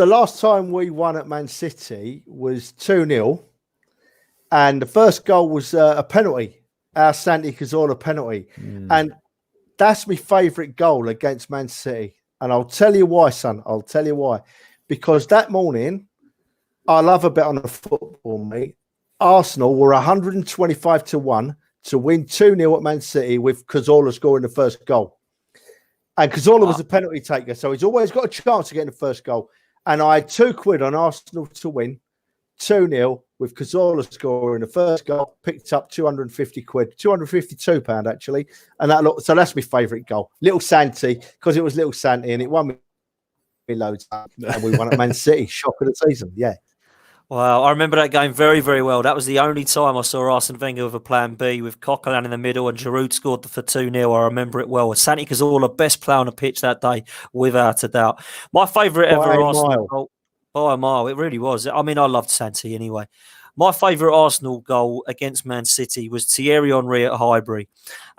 last time we won at Man City was 2-0, and the first goal was a penalty, our Santi Cazorla penalty, and that's my favourite goal against Man City. And I'll tell you why, son. I'll tell you why. Because that morning, I love a bet on the football, mate. Arsenal were 125 to 1 to win 2-0 at Man City with Cazorla scoring the first goal. And Cazorla was a penalty taker, so he's always got a chance of getting the first goal. And I had £2 on Arsenal to win 2-0 with Cazorla scoring the first goal, picked up £250, £252 actually. And so that's my favourite goal. Little Santi, because it was Little Santi and it won me loads. And we won at Man City. Shock of the season. Yeah. Wow, I remember that game very, very well. That was the only time I saw Arsene Wenger with a plan B with Coquelin in the middle and Giroud scored for 2-0. I remember it well. Santi Cazorla, best player on the pitch that day, without a doubt. My favourite By ever a Arsenal mile. goal, by a mile, it really was. I mean, I loved Santi anyway. My favourite Arsenal goal against Man City was Thierry Henry at Highbury.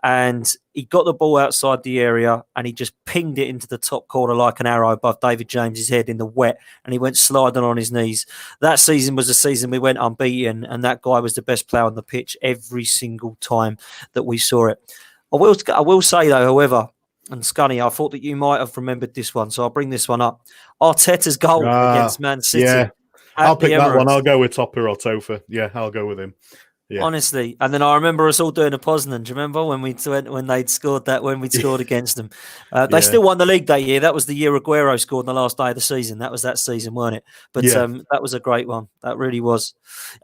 And he got the ball outside the area and he just pinged it into the top corner like an arrow above David James's head in the wet. And he went sliding on his knees. That season was the season we went unbeaten. And that guy was the best player on the pitch every single time that we saw it. I will say, though, however, and Scunny, I thought that you might have remembered this one. So I'll bring this one up. Arteta's goal against Man City. Yeah. At I'll the pick that one. Emirates. I'll go with Topper or Topher. Yeah, I'll go with him. Yeah. Honestly, and then I remember us all doing a Poznan. Do you remember when they'd scored that when we'd scored against them? They still won the league that year. That was the year Aguero scored on the last day of the season. That was that season, weren't it? But that was a great one. That really was.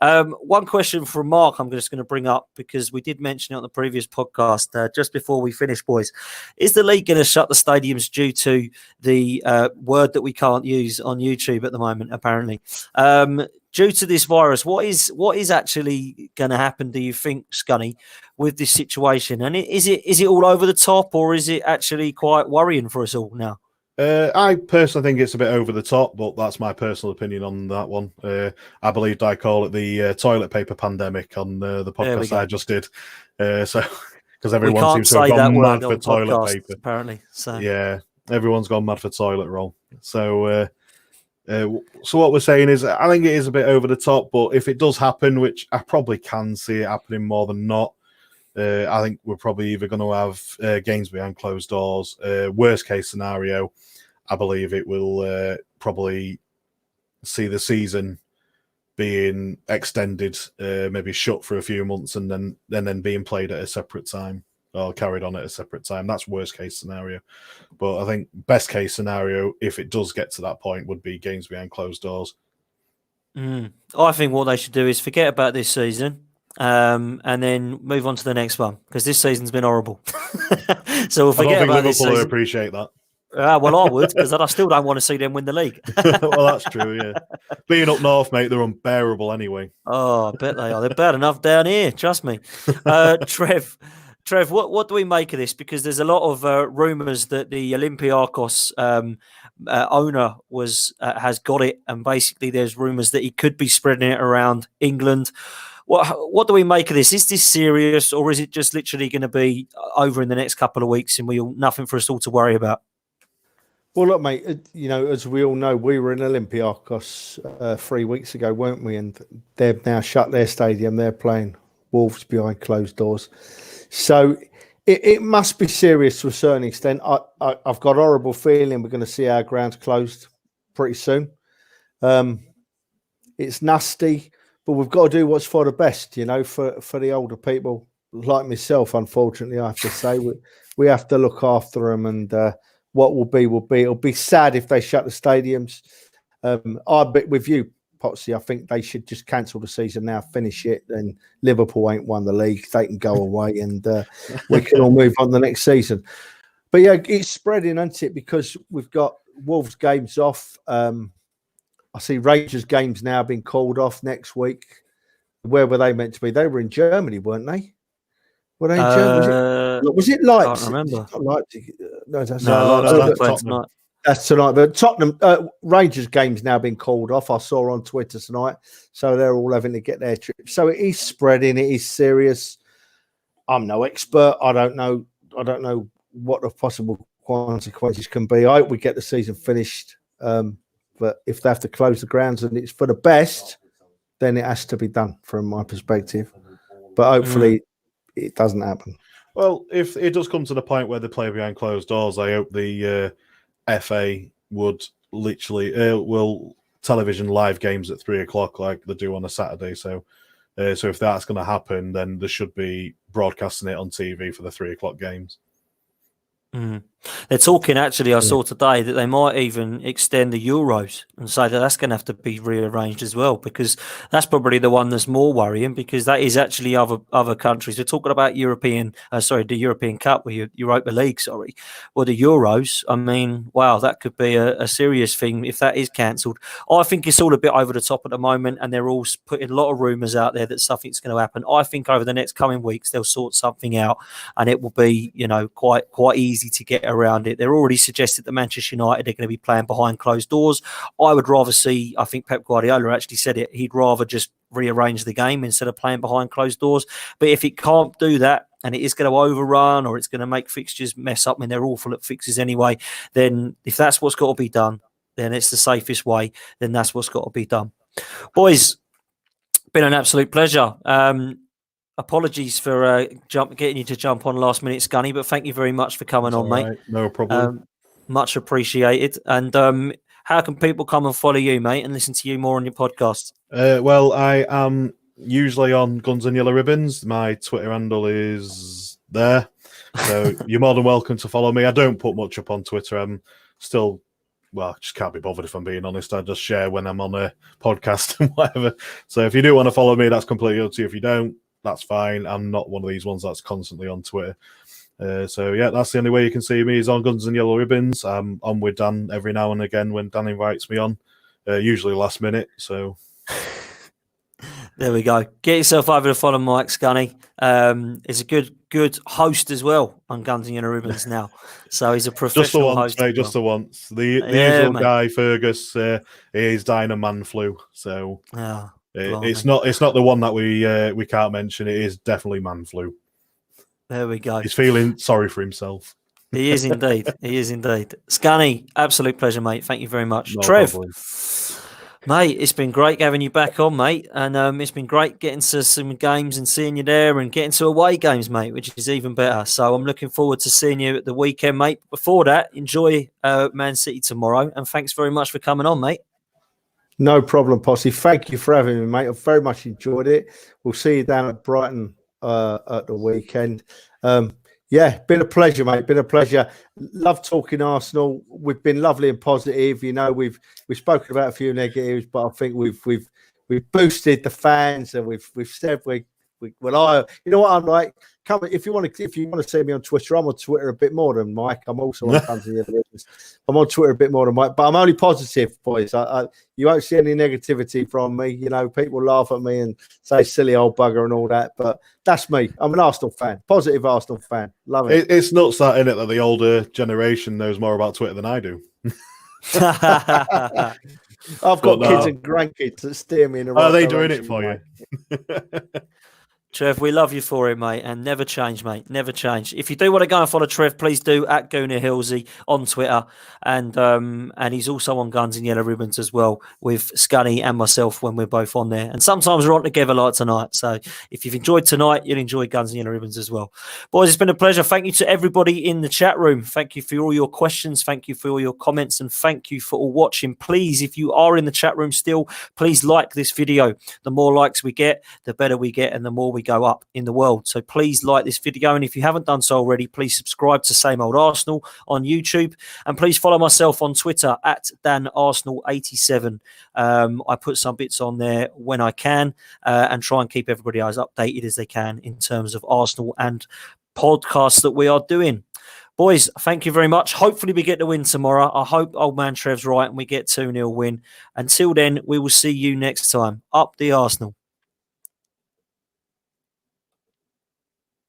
One question from Mark I'm just going to bring up because we did mention it on the previous podcast just before we finish, boys. Is the league going to shut the stadiums due to the word that we can't use on YouTube at the moment, apparently? Due to this virus, what is actually going to happen, do you think, Scunny, with this situation? And is it all over the top, or is it actually quite worrying for us all now? I personally think it's a bit over the top, but that's my personal opinion on that one. I believe I call it the toilet paper pandemic on the podcast I just did. So because everyone seems to have gone mad for toilet paper, apparently. So yeah, everyone's gone mad for toilet roll. So what we're saying is, I think it is a bit over the top, but if it does happen, which I probably can see it happening more than not, I think we're probably either going to have games behind closed doors. Worst case scenario, I believe it will probably see the season being extended, maybe shut for a few months, and then being played at a separate time or carried on at a separate time. That's worst case scenario. But I think best case scenario, if it does get to that point, would be games behind closed doors. I think what they should do is forget about this season and then move on to the next one because this season's been horrible. So we'll forget about this season. Liverpool will appreciate that. Well, I would because I still don't want to see them win the league. Well, that's true, yeah. Being up north, mate, they're unbearable anyway. Oh, I bet they are. They're bad enough down here, trust me. Trev, what do we make of this? Because there's a lot of rumours that the Olympiacos owner has got it, and basically there's rumours that he could be spreading it around England. What do we make of this? Is this serious, or is it just literally going to be over in the next couple of weeks and nothing for us all to worry about? Well, look, mate, as we all know, we were in Olympiacos 3 weeks ago, weren't we? And they've now shut their stadium. They're playing Wolves behind closed doors. So it must be serious to a certain extent. I've got a horrible feeling we're going to see our grounds closed pretty soon. It's nasty, but we've got to do what's for the best, for the older people like myself, unfortunately, I have to say. We have to look after them, and what will be, will be. It'll be sad if they shut the stadiums. I bet with you, Potsy, I think they should just cancel the season now, finish it, and Liverpool ain't won the league. They can go away and we can all move on the next season. But yeah, it's spreading, isn't it? Because we've got Wolves games off. I see Rangers games now being called off next week. Where were they meant to be? They were in Germany, weren't they? Were they in Germany? Was it Leipzig? Can't remember. It's not Leipzig. No, that's No, Leipzig that's playing Tottenham. tonight. That's tonight. But Tottenham Rangers game's now been called off. I saw on Twitter tonight, so they're all having to get their trip. So it is spreading. It is serious. I'm no expert. I don't know what the possible consequences can be. I hope we get the season finished. But if they have to close the grounds and it's for the best, then it has to be done from my perspective. But hopefully it doesn't happen. Well, if it does come to the point where they play behind closed doors, I hope the FA would literally will television live games at 3:00 like they do on a Saturday. So if that's going to happen, then there should be broadcasting it on TV for the 3:00 games. They're talking, actually, I saw today that they might even extend the Euros and say that that's going to have to be rearranged as well, because that's probably the one that's more worrying, because that is actually other countries. We're talking about the European Cup, or Europa League, sorry. Well, the Euros, I mean, wow, that could be a serious thing if that is cancelled. I think it's all a bit over the top at the moment, and they're all putting a lot of rumours out there that something's going to happen. I think over the next coming weeks, they'll sort something out, and it will be, quite easy to get around it. They're already suggested that Manchester United are going to be playing behind closed doors. I would rather see, I think Pep Guardiola actually said it, he'd rather just rearrange the game instead of playing behind closed doors. But if it can't do that, and it is going to overrun, or it's going to make fixtures mess up, I mean, they're awful at fixes anyway, then if that's what's got to be done, then it's the safest way, then that's what's got to be done. Boys, been an absolute pleasure. Apologies for getting you to jump on last minute, Scunny, but thank you very much for coming on, mate. No problem. Much appreciated. And how can people come and follow you, mate, and listen to you more on your podcast? Well, I am usually on Guns and Yellow Ribbons. My Twitter handle is there. So you're more than welcome to follow me. I don't put much up on Twitter. I'm still, I just can't be bothered if I'm being honest. I just share when I'm on a podcast and whatever. So if you do want to follow me, that's completely up to you. If you don't, that's fine. I'm not one of these ones that's constantly on Twitter. So yeah, that's the only way you can see me is on Guns and Yellow Ribbons. I'm on with Dan every now and again when Dan invites me on, usually last minute. So there we go. Get yourself over to follow Mike Scunny. He's a good host as well on Guns and Yellow Ribbons now. So he's a professional host. Mate, just the once. The usual mate. Guy, Fergus, is dying of man flu. So it's not the one that we can't mention. It is definitely man flu. There we go. He's feeling sorry for himself. He is indeed. He is indeed. Scunny, absolute pleasure, mate. Thank you very much. No Trev, problem. mate, it's been great having you back on, mate. And it's been great getting to some games and seeing you there and getting to away games, mate, which is even better. So I'm looking forward to seeing you at the weekend, mate. Before that, enjoy Man City tomorrow. And thanks very much for coming on, mate. No problem, Posse. Thank you for having me, mate. I've very much enjoyed it. We'll see you down at Brighton at the weekend. Been a pleasure, mate. Been a pleasure. Love talking Arsenal. We've been lovely and positive. We've spoken about a few negatives, but I think we've boosted the fans, and we've said you know what I'm like. Come if you want to see me on Twitter, I'm on Twitter a bit more than Mike. I'm also on I'm on Twitter a bit more than Mike, but I'm only positive, boys. You won't see any negativity from me. People laugh at me and say silly old bugger and all that, but that's me. I'm an Arsenal fan, positive Arsenal fan. Love it. It's nuts that the older generation knows more about Twitter than I do. I've got kids and grandkids that steer me in the right Are they direction, doing it for you? Trev, we love you for it, mate, and never change, mate. Never change. If you do want to go and follow Trev, please do at Gooner Hillsey on Twitter, and he's also on Guns and Yellow Ribbons as well with Scunny and myself when we're both on there. And sometimes we're on together like tonight. So if you've enjoyed tonight, you'll enjoy Guns and Yellow Ribbons as well. Boys, it's been a pleasure. Thank you to everybody in the chat room. Thank you for all your questions. Thank you for all your comments, and thank you for all watching. Please, if you are in the chat room still, please like this video. The more likes we get, the better we get, and the more we go up in the world. So please like this video, and if you haven't done so already, please subscribe to Same Old Arsenal on YouTube, and please follow myself on Twitter at DanArsenal87. I put some bits on there when I can, and try and keep everybody as updated as they can in terms of Arsenal and podcasts that we are doing. Boys, thank you very much. Hopefully we get the win tomorrow. I hope old man Trev's right and we get 2-0 win. Until then, we will see you next time. Up the Arsenal.